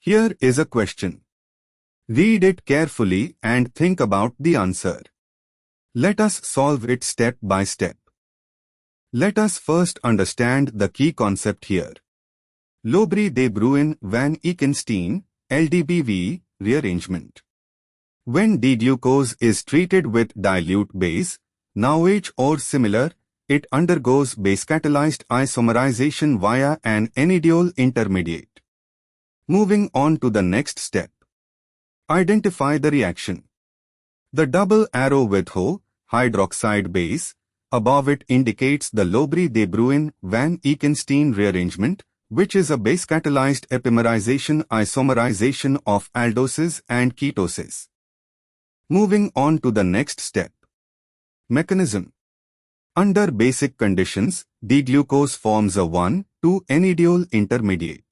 Here is a question. Read it carefully and think about the answer. Let us solve it step by step. Let us first understand the key concept here. Lobry de Bruin van Eykenstein, LDBV, rearrangement. When D-glucose is treated with dilute base, NaOH or similar, it undergoes base-catalyzed isomerization via an enediol intermediate. Moving on to the next step. Identify the reaction. The double arrow with HO, hydroxide base, above it indicates the Lobry de Bruin van Eykenstein rearrangement, which is a base-catalyzed epimerization isomerization of aldoses and ketoses. Moving on to the next step. Mechanism. Under basic conditions, D-glucose forms a 1,2-enediol intermediate.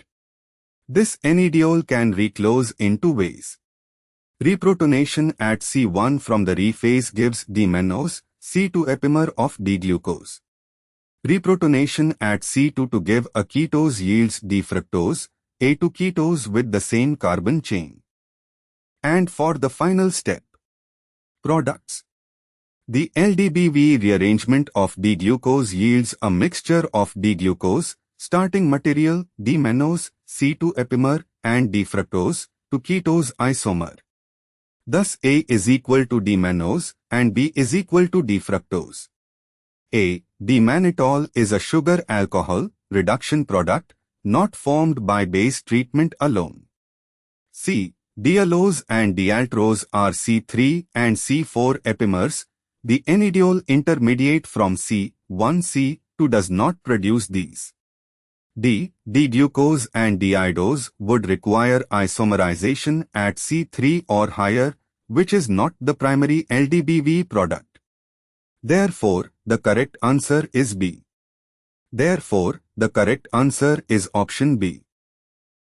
This enediol can reclose in two ways. Reprotonation at C1 from the Re phase gives D-mannose, C2 epimer of D-glucose. Reprotonation at C2 to give a ketose yields D-fructose, A2 ketose with the same carbon chain. And for the final step. Products. The LDBV rearrangement of D-glucose yields a mixture of D-glucose, starting material, D-mannose, C2 epimer, and D-fructose, to ketose isomer. Thus A is equal to D-mannose and B is equal to D-fructose. A. D-mannitol is a sugar alcohol reduction product not formed by base treatment alone. C. Diallose and dialtrose are C3 and C4 epimers. The enediol intermediate from C1C2 does not produce these. D. D-glucose and diidose would require isomerization at C3 or higher, which is not the primary LDBV product. Therefore, the correct answer is B. Therefore, the correct answer is option B.